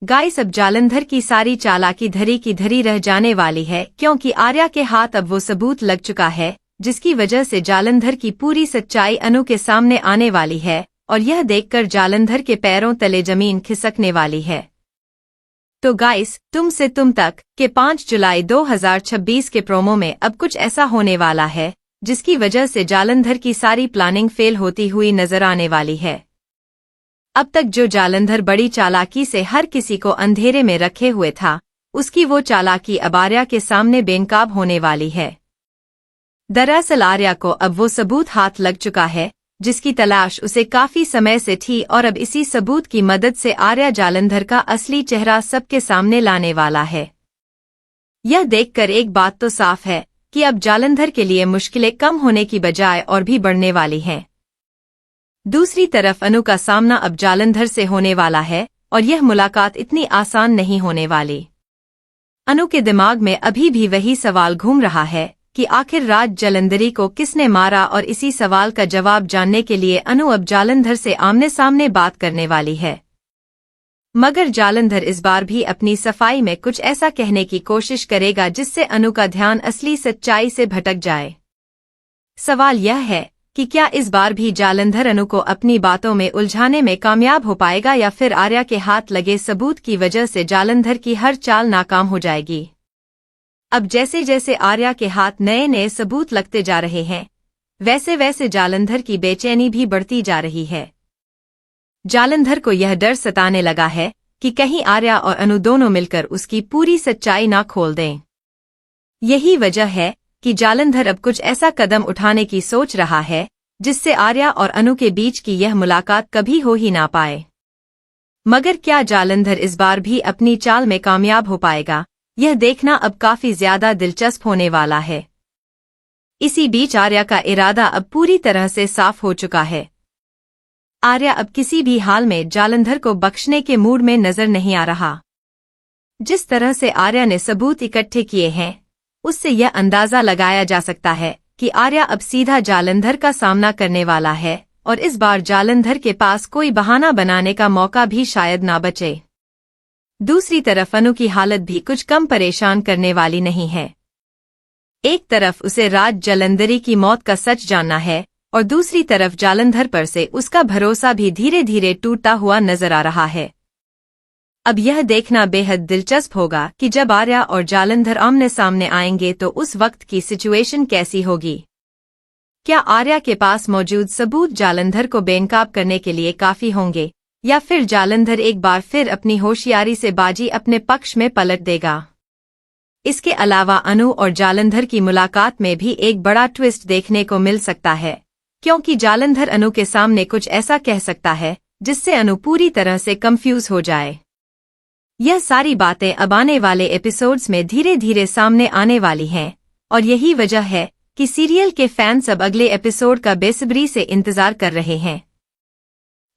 Guys, अब जालंधर की सारी चालाकी धरी की धरी रह जाने वाली है, क्योंकि आर्या के हाथ अब वो सबूत लग चुका है जिसकी वजह से जालंधर की पूरी सच्चाई अनु के सामने आने वाली है और यह देखकर जालंधर के पैरों तले जमीन खिसकने वाली है। तो गाइस, तुम से तुम तक के 5 जुलाई 2026 के प्रोमो में अब कुछ ऐसा होने वाला है जिसकी वजह से जालंधर की सारी प्लानिंग फेल होती हुई नजर आने वाली है। अब तक जो जालंधर बड़ी चालाकी से हर किसी को अंधेरे में रखे हुए था, उसकी वो चालाकी अब आर्या के सामने बेनकाब होने वाली है। दरअसल आर्या को अब वो सबूत हाथ लग चुका है जिसकी तलाश उसे काफी समय से थी और अब इसी सबूत की मदद से आर्या जालंधर का असली चेहरा सबके सामने लाने वाला है। यह देखकर एक बात तो साफ है कि अब जालंधर के लिए मुश्किलें कम होने की बजाय और भी बढ़ने वाली हैं। दूसरी तरफ अनु का सामना अब जालंधर से होने वाला है और यह मुलाकात इतनी आसान नहीं होने वाली। अनु के दिमाग में अभी भी वही सवाल घूम रहा है कि आखिर राज जालंधरी को किसने मारा, और इसी सवाल का जवाब जानने के लिए अनु अब जालंधर से आमने सामने बात करने वाली है। मगर जालंधर इस बार भी अपनी सफाई में कुछ ऐसा कहने की कोशिश करेगा जिससे अनु का ध्यान असली सच्चाई से भटक जाए। सवाल यह है कि क्या इस बार भी जालंधर अनु को अपनी बातों में उलझाने में कामयाब हो पाएगा या फिर आर्या के हाथ लगे सबूत की वजह से जालंधर की हर चाल नाकाम हो जाएगी। अब जैसे जैसे आर्या के हाथ नए नए सबूत लगते जा रहे हैं, वैसे वैसे जालंधर की बेचैनी भी बढ़ती जा रही है। जालंधर को यह डर सताने लगा है कि कहीं आर्या और अनु दोनों मिलकर उसकी पूरी सच्चाई ना खोल दें। यही वजह है कि जालंधर अब कुछ ऐसा कदम उठाने की सोच रहा है जिससे आर्या और अनु के बीच की यह मुलाकात कभी हो ही ना पाए। मगर क्या जालंधर इस बार भी अपनी चाल में कामयाब हो पाएगा, यह देखना अब काफी ज्यादा दिलचस्प होने वाला है। इसी बीच आर्या का इरादा अब पूरी तरह से साफ हो चुका है। आर्या अब किसी भी हाल में जालंधर को बख्शने के मूड में नजर नहीं आ रहा। जिस तरह से आर्या ने सबूत इकट्ठे किए हैं, उससे यह अंदाजा लगाया जा सकता है कि आर्या अब सीधा जालंधर का सामना करने वाला है और इस बार जालंधर के पास कोई बहाना बनाने का मौका भी शायद ना बचे। दूसरी तरफ अनु की हालत भी कुछ कम परेशान करने वाली नहीं है। एक तरफ उसे राज जालंधरी की मौत का सच जानना है और दूसरी तरफ जालंधर पर से उसका भरोसा भी धीरे धीरे टूटता हुआ नजर आ रहा है। अब यह देखना बेहद दिलचस्प होगा कि जब आर्या और जालंधर आमने सामने आएंगे तो उस वक्त की सिचुएशन कैसी होगी। क्या आर्या के पास मौजूद सबूत जालंधर को बेनकाब करने के लिए काफी होंगे या फिर जालंधर एक बार फिर अपनी होशियारी से बाजी अपने पक्ष में पलट देगा। इसके अलावा अनु और जालंधर की मुलाकात में भी एक बड़ा ट्विस्ट देखने को मिल सकता है, क्योंकि जालंधर अनु के सामने कुछ ऐसा कह सकता है जिससे अनु पूरी तरह से कंफ्यूज हो जाए। यह सारी बातें अब आने वाले एपिसोड्स में धीरे धीरे सामने आने वाली हैं और यही वजह है कि सीरियल के फैंस अब अगले एपिसोड का बेसब्री से इंतजार कर रहे हैं।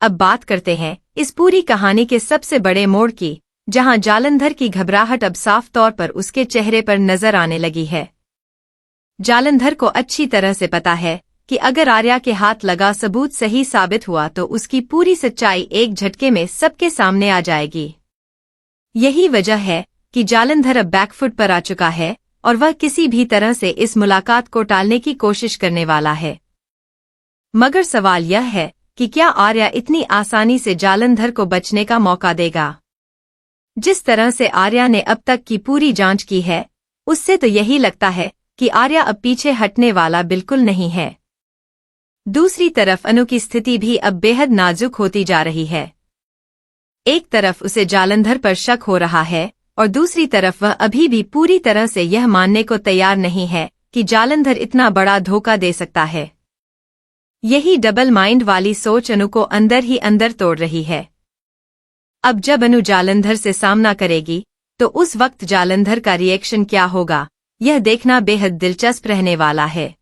अब बात करते हैं इस पूरी कहानी के सबसे बड़े मोड़ की, जहां जालंधर की घबराहट अब साफ तौर पर उसके चेहरे पर नजर आने लगी है। जालंधर को अच्छी तरह से पता है कि अगर आर्या के हाथ लगा सबूत सही साबित हुआ तो उसकी पूरी सच्चाई एक झटके में सबके सामने आ जाएगी। यही वजह है कि जालंधर अब बैकफुट पर आ चुका है और वह किसी भी तरह से इस मुलाकात को टालने की कोशिश करने वाला है। मगर सवाल यह है कि क्या आर्या इतनी आसानी से जालंधर को बचने का मौका देगा। जिस तरह से आर्या ने अब तक की पूरी जांच की है, उससे तो यही लगता है कि आर्या अब पीछे हटने वाला बिल्कुल नहीं है। दूसरी तरफ अनु की स्थिति भी अब बेहद नाजुक होती जा रही है। एक तरफ उसे जालंधर पर शक हो रहा है और दूसरी तरफ वह अभी भी पूरी तरह से यह मानने को तैयार नहीं है कि जालंधर इतना बड़ा धोखा दे सकता है। यही डबल माइंड वाली सोच अनु को अंदर ही अंदर तोड़ रही है। अब जब अनु जालंधर से सामना करेगी तो उस वक्त जालंधर का रिएक्शन क्या होगा, यह देखना बेहद दिलचस्प रहने वाला है।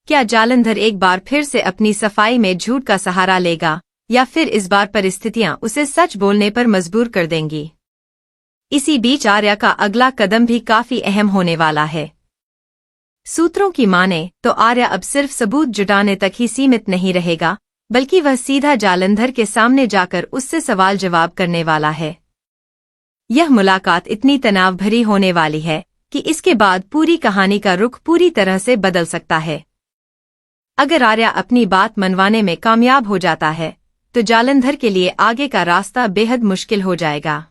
क्या जालंधर एक बार फिर से अपनी सफाई में झूठ का सहारा लेगा या फिर इस बार परिस्थितियां उसे सच बोलने पर मजबूर कर देंगी। इसी बीच आर्या का अगला कदम भी काफी अहम होने वाला है। सूत्रों की माने तो आर्या अब सिर्फ सबूत जुटाने तक ही सीमित नहीं रहेगा, बल्कि वह सीधा जालंधर के सामने जाकर उससे सवाल जवाब करने वाला है। यह मुलाकात इतनी तनाव भरी होने वाली है कि इसके बाद पूरी कहानी का रुख पूरी तरह से बदल सकता है। अगर आर्या अपनी बात मनवाने में कामयाब हो जाता है तो जालंधर के लिए आगे का रास्ता बेहद मुश्किल हो जाएगा।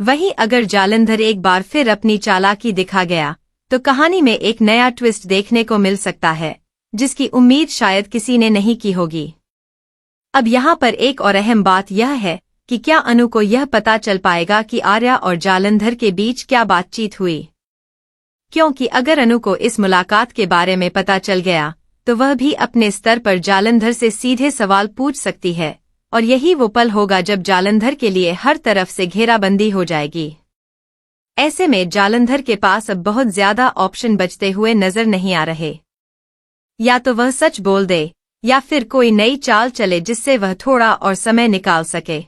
वहीं अगर जालंधर एक बार फिर अपनी चालाकी दिखा गया तो कहानी में एक नया ट्विस्ट देखने को मिल सकता है, जिसकी उम्मीद शायद किसी ने नहीं की होगी। अब यहाँ पर एक और अहम बात यह है कि क्या अनु को यह पता चल पाएगा कि आर्या और जालंधर के बीच क्या बातचीत हुई, क्योंकि अगर अनु को इस मुलाकात के बारे में पता चल गया तो वह भी अपने स्तर पर जालंधर से सीधे सवाल पूछ सकती है, और यही वो पल होगा जब जालंधर के लिए हर तरफ से घेराबंदी हो जाएगी। ऐसे में जालंधर के पास अब बहुत ज्यादा ऑप्शन बचते हुए नजर नहीं आ रहे। या तो वह सच बोल दे या फिर कोई नई चाल चले जिससे वह थोड़ा और समय निकाल सके।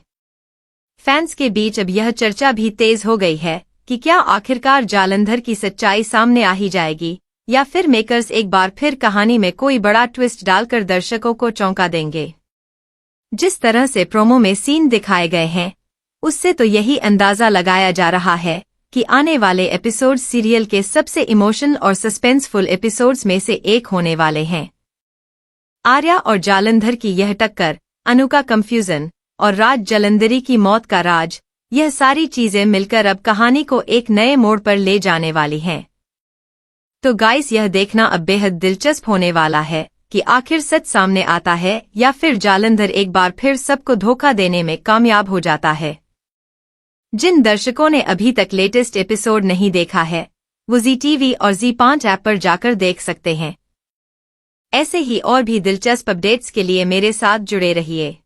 फैंस के बीच अब यह चर्चा भी तेज हो गई है कि क्या आखिरकार जालंधर की सच्चाई सामने आ ही जाएगी या फिर मेकर्स एक बार फिर कहानी में कोई बड़ा ट्विस्ट डालकर दर्शकों को चौंका देंगे। जिस तरह से प्रोमो में सीन दिखाए गए हैं उससे तो यही अंदाजा लगाया जा रहा है कि आने वाले एपिसोड्स सीरियल के सबसे इमोशनल और सस्पेंसफुल एपिसोड्स में से एक होने वाले हैं। आर्या और जालंधर की यह टक्कर, अनु का कंफ्यूजन और राज जलंधरी की मौत का राज, यह सारी चीजें मिलकर अब कहानी को एक नए मोड़ पर ले जाने वाली हैं। तो गाइस, यह देखना अब बेहद दिलचस्प होने वाला है कि आखिर सच सामने आता है या फिर जालंधर एक बार फिर सबको धोखा देने में कामयाब हो जाता है। जिन दर्शकों ने अभी तक लेटेस्ट एपिसोड नहीं देखा है वो ZTV और Z5 ऐप पर जाकर देख सकते हैं। ऐसे ही और भी दिलचस्प अपडेट्स के लिए मेरे साथ जुड़े रहिए।